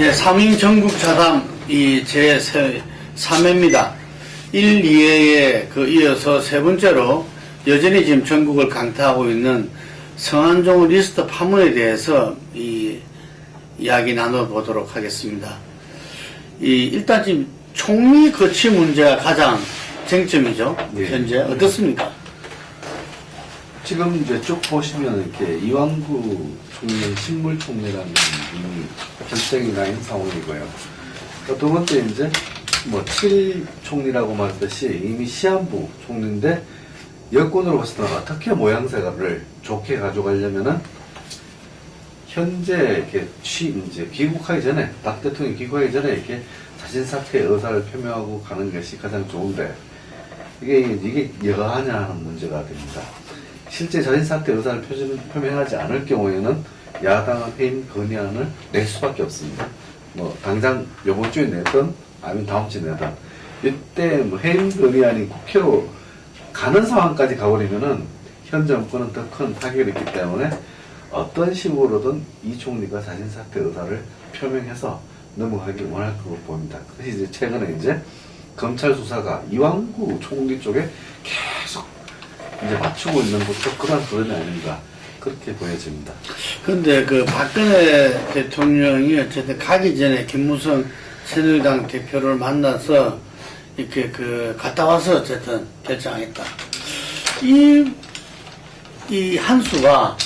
예, 3인 전국자담 제 3회입니다. 1, 2회에 이어서 세 번째로 여전히 지금 전국을 강타하고 있는 성안종 리스트 파문에 대해서 이야기 나눠보도록 하겠습니다. 일단 지금 총리 거치 문제가 가장 쟁점이죠. 네. 현재 어떻습니까? 지금 이제 쭉 보시면 이렇게 이완구 총리, 식물총리라는 이미 결정이 나 있는 상황이고요. 두 번째 이제 뭐 7총리라고 말했듯이 이미 시한부 총리인데 여권으로 봤을 때는 어떻게 모양새를 좋게 가져가려면은 현재 이렇게 이제 귀국하기 전에 박 대통령이 귀국하기 전에 이렇게 자진 사퇴의 의사를 표명하고 가는 것이 가장 좋은데 이게 여하냐 하는 문제가 됩니다. 실제 자진 사퇴 의사를 표명하지 않을 경우에는 야당은 해임 건의안을 낼 수밖에 없습니다. 뭐 당장 이번 주에 내든 아니면 다음 주에 내든 이때 뭐 해임 건의안이 국회로 가는 상황까지 가버리면은 현 정권은 더 큰 타격이 있기 때문에 어떤 식으로든 이 총리가 자진 사퇴 의사를 표명해서 넘어가길 원할 거로 보입니다. 그래서 이제 최근에 이제 검찰 수사가 이완구 총리 쪽에 계속 이제 맞추고 있는 것도 그런 흐름이 아닌가 그렇게 보여집니다. 근데 박근혜 대통령이 어쨌든 가기 전에 김무성 새누리당 대표를 만나서 이렇게 갔다 와서 어쨌든 결정하겠다. 이 한수가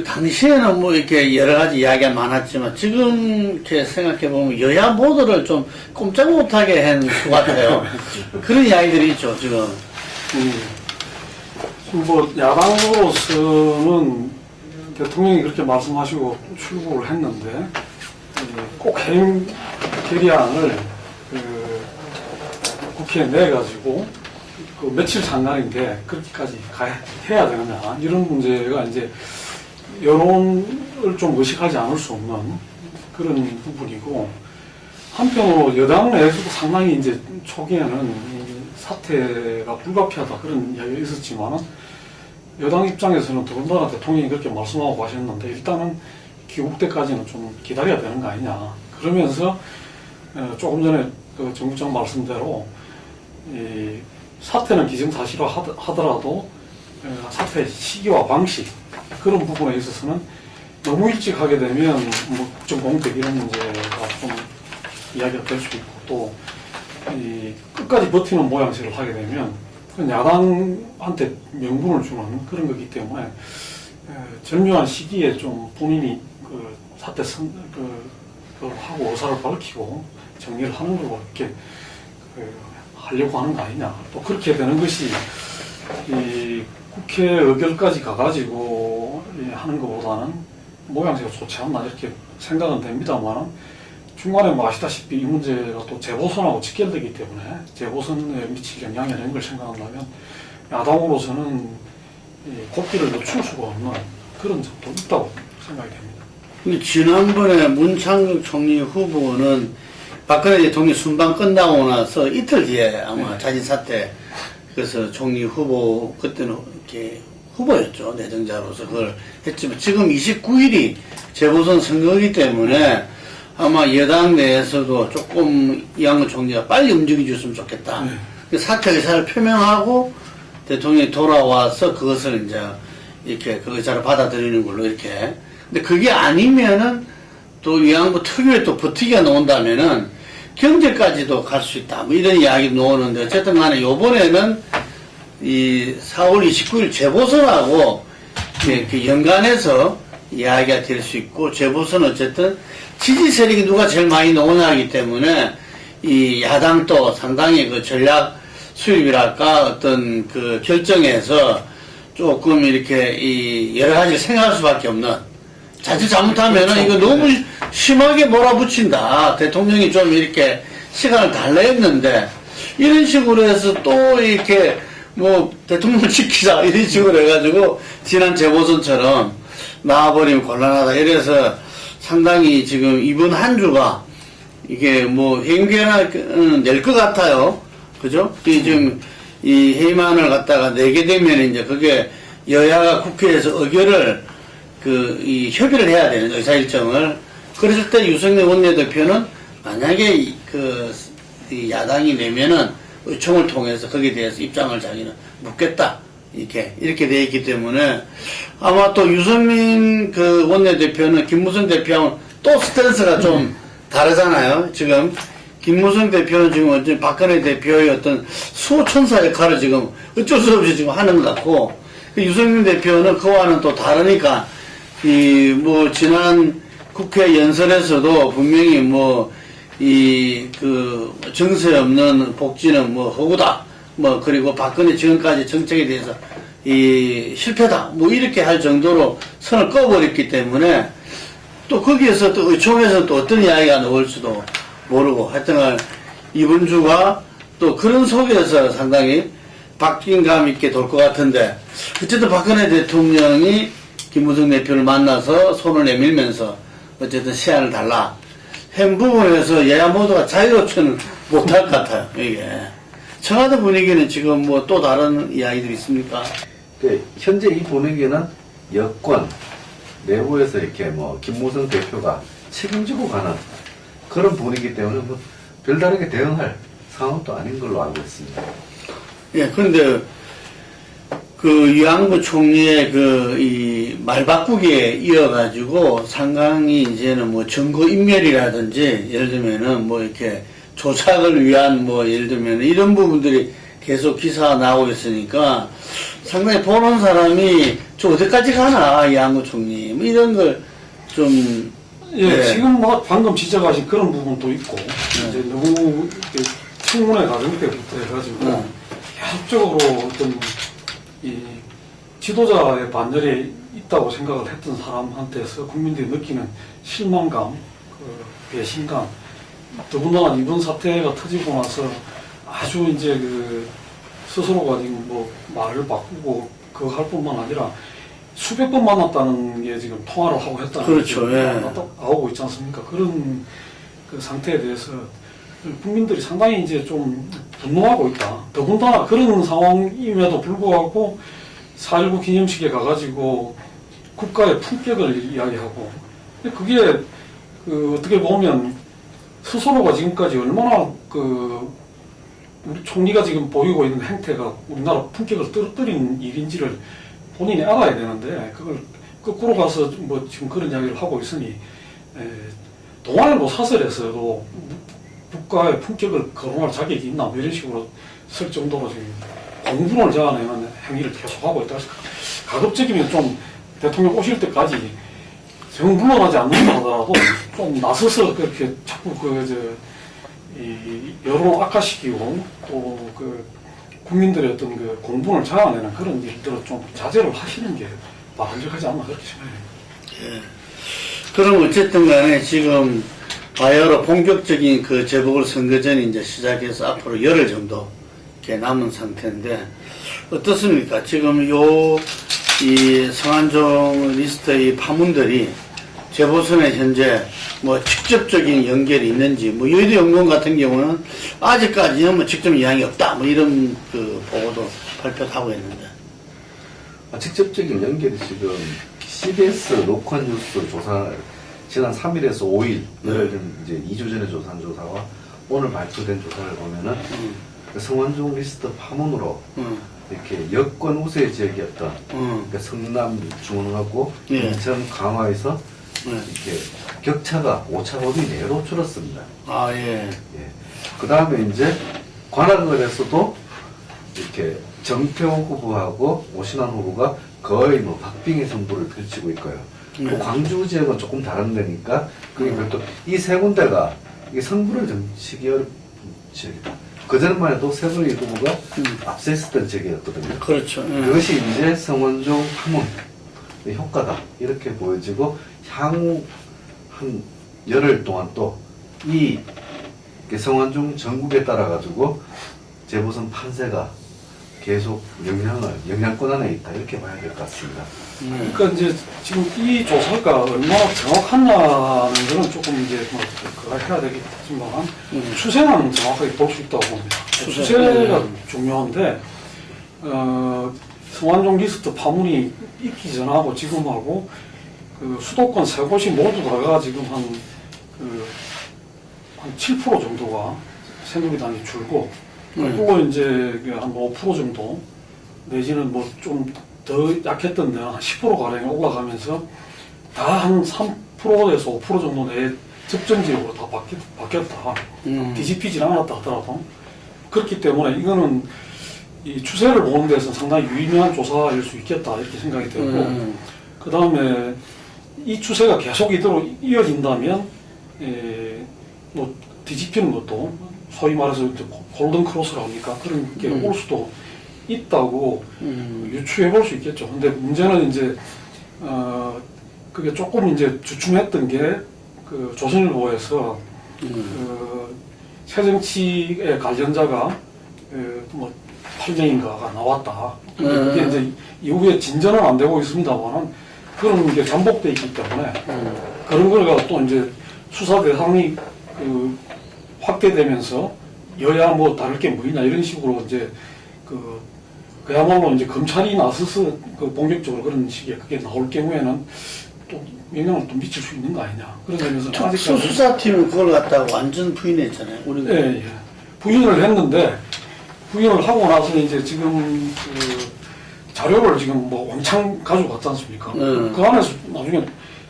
당시에는 뭐 이렇게 여러 가지 이야기가 많았지만 지금 이렇게 생각해 보면 여야 모두를 좀 꼼짝 못하게 한 수 같아요. 그런 이야기들이 있죠 지금. 뭐 야당으로서는 대통령이 그렇게 말씀하시고 출국을 했는데 꼭 해임 결의안을 국회에 내가지고 며칠 장관인데 그렇게까지 해야 되느냐 이런 문제가 이제 여론을 좀 의식하지 않을 수 없는 그런 부분이고 한편으로 여당 내에서도 상당히 이제 초기에는 사태가 불가피하다 그런 이야기가 있었지만은 여당 입장에서는 더군다나 대통령이 그렇게 말씀하고 가셨는데 일단은 귀국 때까지는 좀 기다려야 되는 거 아니냐 그러면서 조금 전에 정부장 말씀대로 이 사태는 기정사실화 하더라도 사태 시기와 방식 그런 부분에 있어서는 너무 일찍 하게 되면 뭐 국정공백 이런 문제가 좀 이야기가 될 수 있고 또 끝까지 버티는 모양새를 하게 되면 야당한테 명분을 주는 그런 거기 때문에 절묘한 시기에 좀 본인이 사태 하고 의사를 밝히고 정리를 하는 걸로 이렇게 하려고 하는 거 아니냐. 또 그렇게 되는 것이 국회 의결까지 가가지고 하는 것보다는 모양새가 좋지 않나 이렇게 생각은 됩니다만 중간에 뭐 아시다시피 이 문제가 또 재보선하고 직결되기 때문에 재보선에 미칠 영향이 있는 걸 생각한다면 야당으로서는 고삐를 늦출 수가 없는 그런 점도 있다고 생각이 됩니다. 근데 지난번에 문창극 총리 후보는 박근혜 대통령이 순방 끝나고 나서 이틀 뒤에 아마 자진 사퇴 그래서 총리 후보 그때는 이렇게 후보였죠 내정자로서 그걸 했지만 지금 29일이 재보선 선거이기 때문에 아마 여당 내에서도 조금 이완구 총리가 빨리 움직여줬으면 좋겠다. 사퇴 의사를 표명하고 대통령이 돌아와서 그것을 이제 이렇게 그 의사를 받아들이는 걸로 이렇게. 근데 그게 아니면은 또 이완구 특유의 또 버티기가 나온다면은 경제까지도 갈 수 있다. 뭐 이런 이야기 나오는데 어쨌든 간에 요번에는 이 4월 29일 재보선하고 이렇게 연관해서 이야기가 될 수 있고 재보선은 어쨌든 지지 세력이 누가 제일 많이 나오냐 하기 때문에 이 야당도 상당히 전략 수립이랄까 어떤 결정에서 조금 이렇게 여러 가지 생각할 수밖에 없는 자칫 잘못하면은 이거 너무 심하게 몰아붙인다. 대통령이 좀 이렇게 시간을 달라 했는데 이런 식으로 해서 또 이렇게 뭐 대통령을 지키자 이런 식으로 해가지고 지난 재보선처럼 나와버리면 곤란하다. 이래서 상당히 지금 이번 한 주가 이게 뭐 해임계획을 낼 것 같아요. 그죠? 지금 이 해임안을 갖다가 내게 되면 이제 그게 여야가 국회에서 의결을 이 협의를 해야 되는 의사일정을 그랬을 때 유승민 원내대표는 만약에 이 야당이 내면은 의총을 통해서 거기에 대해서 입장을 자기는 묻겠다. 이렇게 돼 있기 때문에 아마 또 유승민 그 원내대표는 김무성 대표하고는 또 스탠스가 좀 다르잖아요. 지금 김무성 대표는 지금 완전 박근혜 대표의 어떤 수호천사 역할을 지금 어쩔 수 없이 지금 하는 것 같고, 유승민 대표는 그와는 또 다르니까, 지난 국회 연설에서도 분명히 정세 없는 복지는 허구다. 그리고 박근혜 지금까지 정책에 대해서 실패다. 이렇게 할 정도로 선을 꺼버렸기 때문에 또 거기에서 또 의총에서 또 어떤 이야기가 나올지도 모르고 하여튼간 이번 주가 또 그런 속에서 상당히 바뀐감 있게 돌 것 같은데 어쨌든 박근혜 대통령이 김무성 대표를 만나서 손을 내밀면서 어쨌든 시안을 달라 한 부분에서 여야 모두가 자유로치는 못할 것 같아요. 이게 청와대 분위기는 지금 또 다른 이야기들이 있습니까? 현재 이 분위기는 여권 내부에서 이렇게 김무성 대표가 책임지고 가는 그런 분위기 때문에 별다르게 대응할 상황도 아닌 걸로 알고 있습니다. 예, 그런데 이양부 총리의 이 말바꾸기에 이어가지고 상당히 이제는 증거인멸이라든지 예를 들면은 이렇게 조작을 위한 예를 들면 이런 부분들이 계속 기사가 나오고 있으니까 상당히 보는 사람이 저 어디까지 가나 이양부 총리 이런 걸 좀 예, 지금 방금 지적하신 그런 부분도 있고 이제 너무 청문회 과정 때부터 해가지고 계속적으로 어떤 이 지도자의 반열에 있다고 생각을 했던 사람한테서 국민들이 느끼는 실망감, 배신감, 더군다나 이번 사태가 터지고 나서 아주 이제 스스로가 지금 말을 바꾸고 그거 할 뿐만 아니라 수백 번 만났다는 게 지금 통화를 하고 했다는 그렇죠. 게 예. 나오고 있지 않습니까? 그런 상태에 대해서 국민들이 상당히 이제 좀 분노하고 있다. 더군다나 그런 상황임에도 불구하고 4.19 기념식에 가가지고 국가의 품격을 이야기하고 그게 어떻게 보면 스스로가 지금까지 얼마나 우리 총리가 지금 보이고 있는 행태가 우리나라 품격을 떨어뜨린 일인지를 본인이 알아야 되는데 그걸 거꾸로 가서 지금 그런 이야기를 하고 있으니 동아일보 사설에서도 국가의 품격을 거론할 자격이 있나 이런 식으로 쓸 정도로 지금 공분을 자아내는 행위를 계속하고 있다. 가급적이면 좀 대통령 오실 때까지 정 물러나지 않는다 하더라도 좀 나서서 그렇게 자꾸 여론을 악화시키고 또 국민들의 어떤 공분을 자아내는 그런 일들을 좀 자제를 하시는 게 바람직하지 않나 그렇게 생각해요. 예. 그럼 어쨌든 간에 지금 바야흐로 본격적인 재보궐선거전이 이제 시작해서 앞으로 열흘 정도 이렇게 남은 상태인데 어떻습니까? 지금 이 성완종 리스트의 파문들이 재보선에 현재 직접적인 연결이 있는지 여의도 연구원 같은 경우는 아직까지는 직접 이양이 없다 이런 보고도 발표하고 있는데 직접적인 연결이 지금 CBS 녹화뉴스 조사 지난 3일에서 5일 이제 2주 전에 조사한 조사와 오늘 발표된 조사를 보면은 성완종 리스트 파문으로 이렇게 여권 우세 지역이었던 그러니까 성남 중원하고 인천 강화에서 이렇게 격차가 오차범위 내로 줄었습니다. 아, 예. 그 다음에 이제 관악을에서도 이렇게 정태호 후보하고 오신환 후보가 거의 박빙의 승부를 펼치고 있고요. 또 광주 지역은 조금 다른 데니까 그게 별도 이 세 군데가 이게 승부를 점치기 어려운 지역이다. 그전만 해도 세분의 후보가 앞서 있었던 지역이었거든요. 그렇죠. 그것이 이제 성완종 파문의 효과다. 이렇게 보여지고 향후 한 열흘 동안 또 이 성완종 전국에 따라 가지고 재보선 판세가 계속 영향권 안에 있다 이렇게 봐야 될 것 같습니다. 그러니까 이제 지금 이 조사가 얼마나 정확하냐는 거는 조금 이제 그걸 해야 되겠지만 추세는 정확하게 볼 수 있다고 봅니다. 추세가 중요한데 성완종 리스트 파문이 있기 전하고 지금하고 수도권 세 곳이 모두 다가 지금 한 한 7% 정도가 새누리당이 줄고, 그리고 이제 한 5% 정도, 내지는 뭐 좀 더 약했던 데는 한 10%가량이 올라가면서 다 한 3%에서 5% 정도 내 접전 지역으로 다 바뀌었다. 뒤집히질 않았다 하더라도. 그렇기 때문에 이거는 이 추세를 보는 데서는 상당히 유의미한 조사일 수 있겠다 이렇게 생각이 되고, 그 다음에 이 추세가 계속 이어진다면 뭐 뒤집히는 것도 소위 말해서 이제 골든 크로스라고 합니까? 그런 게 올 수도 있다고 유추해 볼 수 있겠죠. 근데 문제는 이제 그게 조금 이제 주춤했던 게 그 조선일보에서 그 새정치의 관련자가 뭐 8명인가가 나왔다. 그게 이제 이후에 진전은 안 되고 있습니다만은 그런 게 잠복돼 있기 때문에 그런 거가 또 이제 수사 대상이 확대되면서 여야 뭐 다를 게 뭐냐 이런 식으로 이제 그야말로 이제 검찰이 나서서 본격적으로 그런 식의 그게 나올 경우에는 또 영향을 또 미칠 수 있는 거 아니냐. 그런 점에서 특수수사팀은 그걸 갖다가 완전 부인했잖아요. 우리가. 예. 부인을 했는데 부인을 하고 나서 이제 지금 그 자료를 지금 뭐 왕창 가져갔지 않습니까? 그 안에서 나중에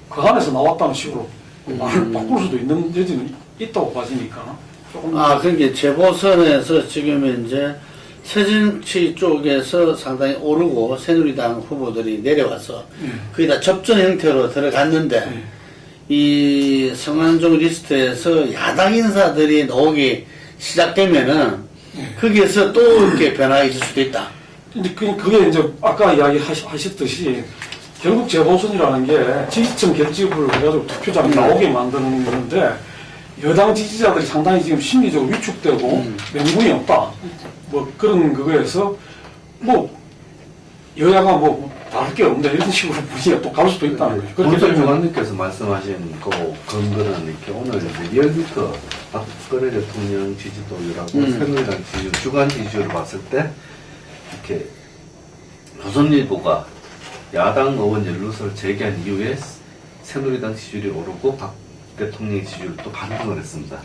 그 안에서 나왔다는 식으로 말을 바꿀 수도 있는 여지는 있다고 봐지니까 조금. 그러니까 재보선에서 지금 이제 새정치 쪽에서 상당히 오르고 새누리당 후보들이 내려와서 거의 다 접전 형태로 들어갔는데 이 성완종 리스트에서 야당 인사들이 나오기 시작되면은 거기에서 또 이렇게 변화가 있을 수도 있다. 근데 그게 이제 아까 이야기하셨듯이 결국 재보선이라는 게 지지층 결집을 해가지고 투표장에 나오게 만드는 건데 여당 지지자들이 상당히 지금 심리적으로 위축되고 명분이 없다. 뭐 그런 그거에서 뭐 여야가 뭐 다를 게 없는데 이런 식으로 분위기가 또 갈 수도 있다는 거죠. 본선 중앙님께서 말씀하신 그 근거는 이렇게 오늘 이제 리얼미터 박근혜 대통령 지지도율하고 새누리당 지지율, 주간 지지율을 봤을 때 이렇게 조선일보가 야당 의원 연루서를 제기한 이후에 새누리당 지지율이 오르고 박 대통령 지지율이 또 반등을 했습니다.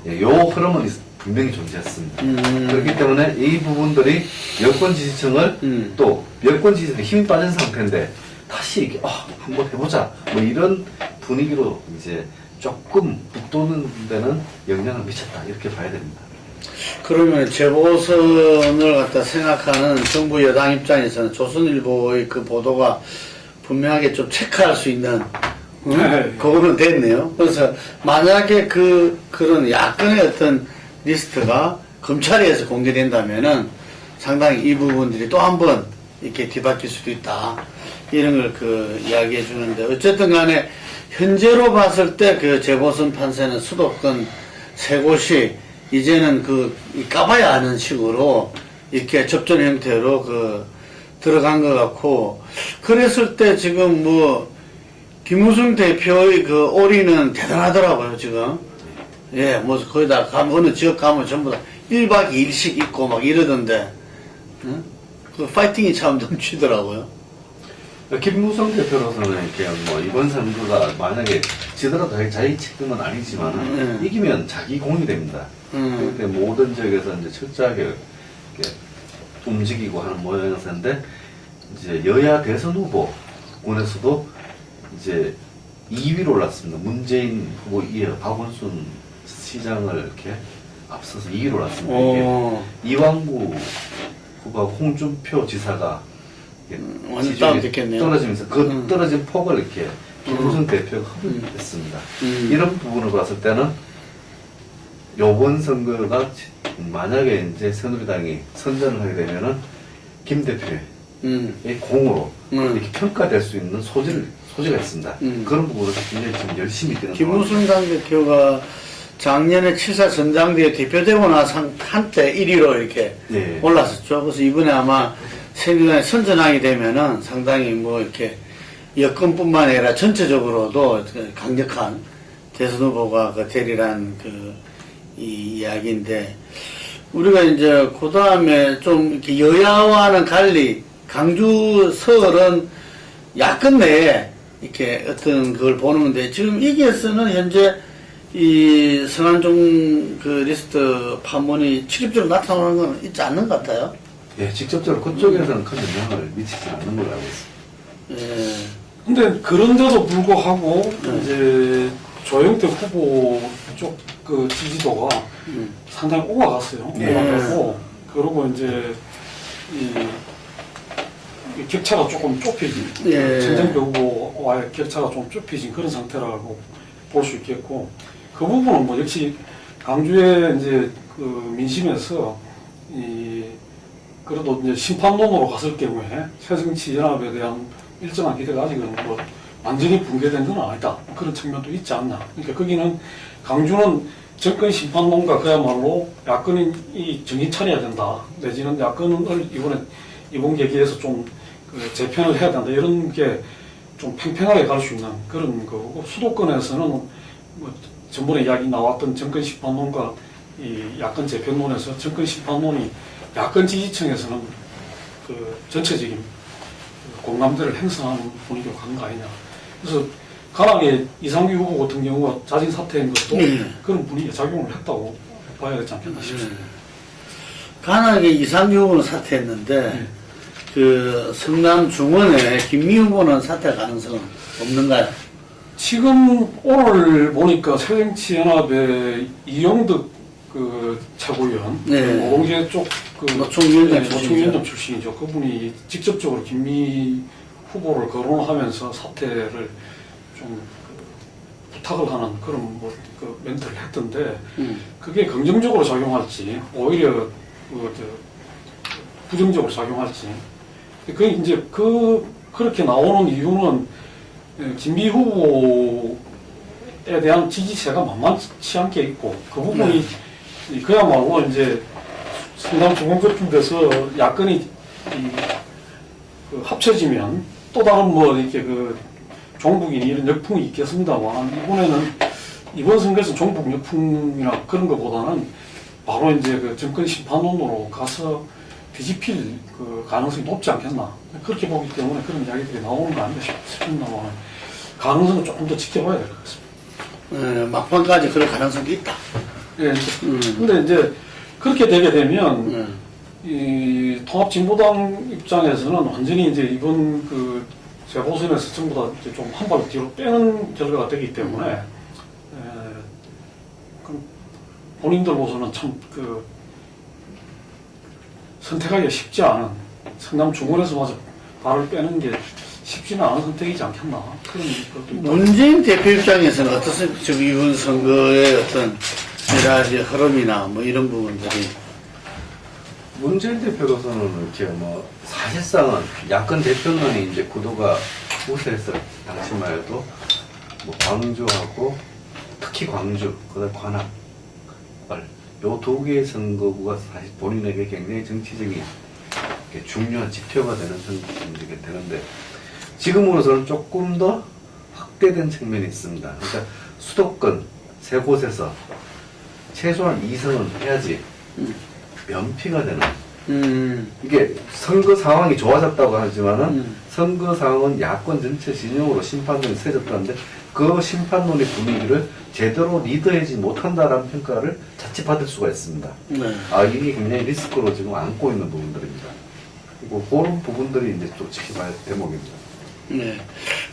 예, 요 흐름은 분명히 존재했습니다. 그렇기 때문에 이 부분들이 여권 지지층을 또 여권 지지층에 힘이 빠진 상태인데 다시 이렇게 한번 해보자 뭐 이런 분위기로 이제 조금 북도는 데는 영향을 미쳤다 이렇게 봐야 됩니다. 그러면 재보선을 갖다 생각하는 정부 여당 입장에서는 조선일보의 그 보도가 분명하게 좀 체크할 수 있는 그거는 됐네요. 그래서 만약에 그런 야권의 어떤 리스트가 검찰에서 공개된다면은 상당히 이 부분들이 또 한 번 이렇게 뒤바뀔 수도 있다. 이런 걸 이야기해 주는데 어쨌든 간에 현재로 봤을 때 그 재보선 판세는 수도권 세 곳이 이제는 까봐야 하는 식으로 이렇게 접전 형태로 들어간 것 같고 그랬을 때 지금 김무성 대표의 올인은 대단하더라고요, 지금. 예, 거기다 어느 지역 가면 전부 다 1박 2일씩 있고 막 이러던데, 응? 파이팅이 참 넘치더라고요. 김무성 대표로서는 이렇게 이번 선거가 만약에 지더라도 자기 책임은 아니지만 이기면 자기 공이 됩니다. 그렇기 때문에 모든 지역에서 이제 철저하게 이렇게 움직이고 하는 모양새인데, 이제 여야 대선 후보군에서도 이제 2위로 올랐습니다. 문재인 후보 이어 박원순 시장을 이렇게 앞서서 2위로 올랐습니다. 이왕구 후보와 홍준표 지사가 완전 다운됐겠네요. 떨어지면서 그 떨어진 폭을 이렇게 김무성 대표가 흡입했습니다. 이런 부분을 봤을 때는 요번 선거가 만약에 이제 새누리당이 선전을 하게 되면은 김 대표의 공으로 이렇게 평가될 수 있는 소지가 있습니다. 그런 부분을 굉장히 지금 열심히 뛰는 김무성 당대표가 작년에 7.4 전당대회 대표되고 나서 한때 1위로 이렇게 올랐었죠. 그래서 이번에 아마 새누리당이 선전하게 되면은 상당히 이렇게 여권뿐만 아니라 전체적으로도 강력한 대선 후보가 되리란 이 이야기인데, 우리가 이제 그 다음에 좀 이렇게 여야와는 달리 강주 서울은 야권 내에 이렇게 어떤 그걸 보는 건데, 지금 여기에서는 현재 이 성한종 그 리스트 파문이 직접적으로 나타나는 건 있지 않는 것 같아요. 예, 직접적으로 그쪽에서는 큰 영향을 미치지 않는 걸로 알고 있습니다. 예. 근데 그런데도 불구하고 이제 조영태 후보 쪽 그 지지도가 상당히 올라갔어요. 예. 올라가고 그리고 이제 이 격차가 조금 좁혀진 예. 전정배 후보와의 격차가 좀 좁혀진 그런 상태라고 볼 수 있겠고 그 부분은 뭐 역시 강주의 이제 그 민심에서 이 그래도 이제 심판론으로 갔을 경우에 새정치연합에 대한 일정한 기대가 아직은 뭐 완전히 붕괴된 건 아니다. 그런 측면도 있지 않나. 그러니까 거기는 강주는 정권 심판론과 그야말로 야권이 정신 차려야 된다. 내지는 야권을 이번 계기에서 좀 그 재편을 해야 된다. 이런 게 좀 팽팽하게 갈 수 있는 그런 거고 수도권에서는 뭐 전번에 이야기 나왔던 정권 심판론과 이 야권 재편론에서 정권 심판론이 야권 지지층에서는 그 전체적인 공감대를 형성하는 분위기로 간 거 아니냐. 그래서 간혹에 이상규 후보 같은 경우가 자진 사퇴한 것도 그런 분위기에 작용을 했다고 봐야 되지 않겠나 싶습니다. 간혹에 이상규 후보는 사퇴했는데 그 성남 중원에 김미 후보는 사퇴 가능성은 없는가요? 지금 오늘 보니까 새정치연합의 이용득 그 최고위원, 네. 오공재 쪽그 노총위원장 출신이죠. 그분이 직접적으로 김미 후보를 거론하면서 사퇴를 좀 부탁을 하는 그런 뭐 그 멘트를 했던데 그게 긍정적으로 작용할지 오히려 부정적으로 작용할지 그 이제 그렇게 나오는 이유는 김미 후보에 대한 지지세가 만만치 않게 있고 그 부분이 그야말로 이제 성남 중공급쯤 돼서 야권이 그 합쳐지면 또 다른 뭐 이렇게 그 종북이니 이런 역풍이 있겠습니다만 이번 선거에서 종북 역풍이나 그런 것보다는 바로 이제 그 정권 심판론으로 가서 뒤집힐 그 가능성이 높지 않겠나 그렇게 보기 때문에 그런 이야기들이 나오는 거 아닌가 싶습니다만 가능성은 조금 더 지켜봐야 될 것 같습니다. 막판까지 그럴 가능성도 있다. 예. 근데 이제 그렇게 되게 되면 이 통합진보당 입장에서는 완전히 이제 이번 그 재보선에서 전부 다 이제 좀 한 발 뒤로 빼는 결과가 되기 때문에 그럼 본인들로서는 참 그 선택하기가 쉽지 않은 성남 중원에서 마저 발을 빼는 게 쉽지는 않은 선택이지 않겠나 그런 것도 있다. 문재인 대표 입장에서는 어떻습니까? 지금 이번 선거의 어떤 여러 가지 흐름이나 뭐 이런 부분들이 문재인 대표로서는 이렇게 뭐 사실상은 야권 대표론이 이제 구도가 우세했을 당시만 해도 뭐 광주하고 특히 광주 그다음 관악 요 두 개의 선거구가 사실 본인에게 굉장히 정치적인 중요한 지표가 되는 선거가 되는데 지금으로서는 조금 더 확대된 측면이 있습니다. 그러니까 수도권 세 곳에서 최소한 2선은 해야지 면피가 되는 이게 선거 상황이 좋아졌다고 하지만은 선거 상황은 야권 전체 진영으로 심판론이 세졌다는데 그 심판론의 분위기를 제대로 리드하지 못한다라는 평가를 자칫 받을 수가 있습니다. 네. 이게 굉장히 리스크로 지금 안고 있는 부분들입니다. 그리고 그런 부분들이 이제 또 지켜봐야 할 대목입니다. 네.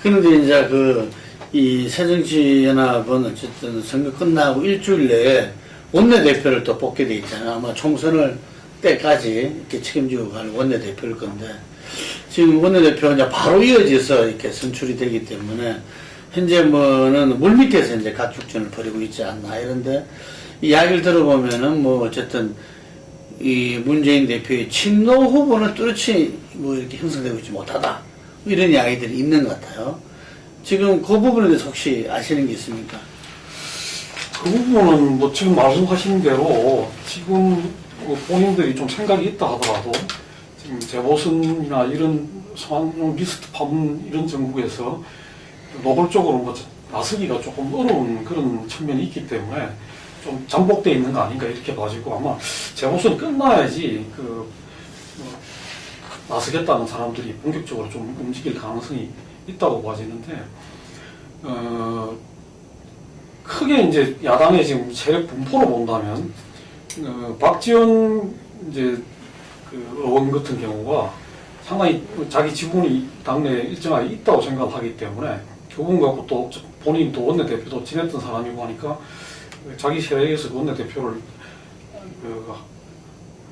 그런데 이제 이 새정치연합은 어쨌든 선거 끝나고 일주일 내에 원내대표를 또 뽑게 돼 있잖아요. 아마 총선을 때까지 이렇게 책임지고 갈 원내대표일 건데, 지금 원내대표가 이제 바로 이어져서 이렇게 선출이 되기 때문에, 현재 뭐는 물밑에서 이제 가축전을 벌이고 있지 않나. 이런데, 이야기를 들어보면은 뭐 어쨌든, 이 문재인 대표의 친노 후보는 뚜렷이 뭐 이렇게 형성되고 있지 못하다. 이런 이야기들이 있는 것 같아요. 지금 그 부분에 대해서 혹시 아시는 게 있습니까? 그 부분은 뭐 지금 말씀하신 대로 지금 뭐 본인들이 좀 생각이 있다 하더라도 지금 재보선이나 이런 소환 리스트 파문 이런 정부에서 노골적으로 뭐 나서기가 조금 어려운 그런 측면이 있기 때문에 좀 잠복되어 있는 거 아닌가 이렇게 봐지고 아마 재보선이 끝나야지 나서겠다는 사람들이 본격적으로 좀 움직일 가능성이 있다고 봐지는데 크게 이제 야당의 지금 세력 분포로 본다면 박지원 이제 그 의원 같은 경우가 상당히 자기 지분이 당내에 일정하게 있다고 생각하기 때문에 그분 갖고 또 본인 또 원내대표도 지냈던 사람이고 하니까 자기 세력에서 그 원내대표를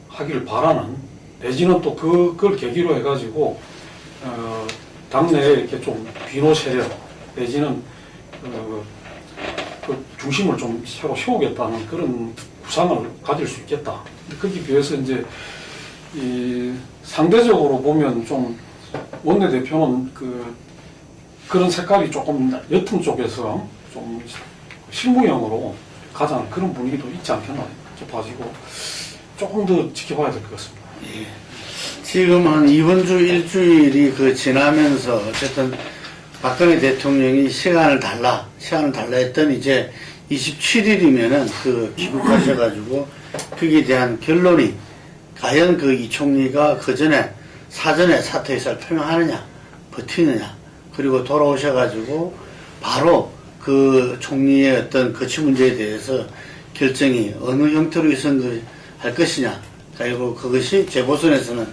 하기를 바라는 내지는 또 그걸 계기로 해가지고 당내에 이렇게 좀 비노 세력 내지는 그 중심을 좀 새로 세우겠다는 그런 구상을 가질 수 있겠다. 거기 비해서 이제 상대적으로 보면 좀 원내대표는 그런 색깔이 조금 옅은 쪽에서 좀 실무형으로 가장 그런 분위기도 있지 않겠나 싶어가지고 조금 더 지켜봐야 될 것 같습니다. 예. 지금 한 이번 주 일주일이 지나면서 어쨌든 박근혜 대통령이 시간을 달라 했더니 이제 27일이면은 귀국하셔가지고 거기에 대한 결론이 과연 이 총리가 사전에 사퇴 의사를 표명하느냐, 버티느냐, 그리고 돌아오셔가지고 바로 그 총리의 어떤 거취 문제에 대해서 결정이 어느 형태로 할 것이냐, 그리고 그것이 재보선에서는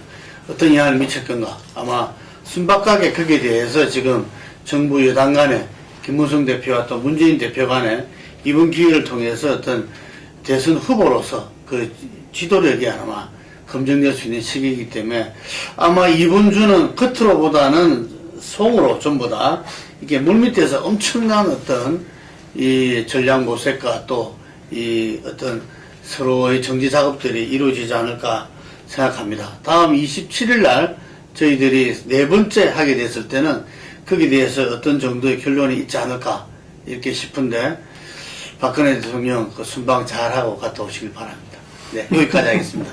어떤 영향을 미칠 건가. 아마 순박하게 거기에 대해서 지금 정부 여당 간에 김무성 대표와 또 문재인 대표 간에 이번 기회를 통해서 어떤 대선 후보로서 그 지도력이 아마 검증될 수 있는 시기이기 때문에 아마 이번 주는 겉으로보다는 속으로 전부 다 이게 물밑에서 엄청난 어떤 이 전략 모색과 또 이 어떤 서로의 정지 작업들이 이루어지지 않을까 생각합니다. 다음 27일 날 저희들이 네 번째 하게 됐을 때는 거기에 대해서 어떤 정도의 결론이 있지 않을까 이렇게 싶은데 박근혜 대통령 순방 잘하고 갔다 오시길 바랍니다. 네, 여기까지 하겠습니다.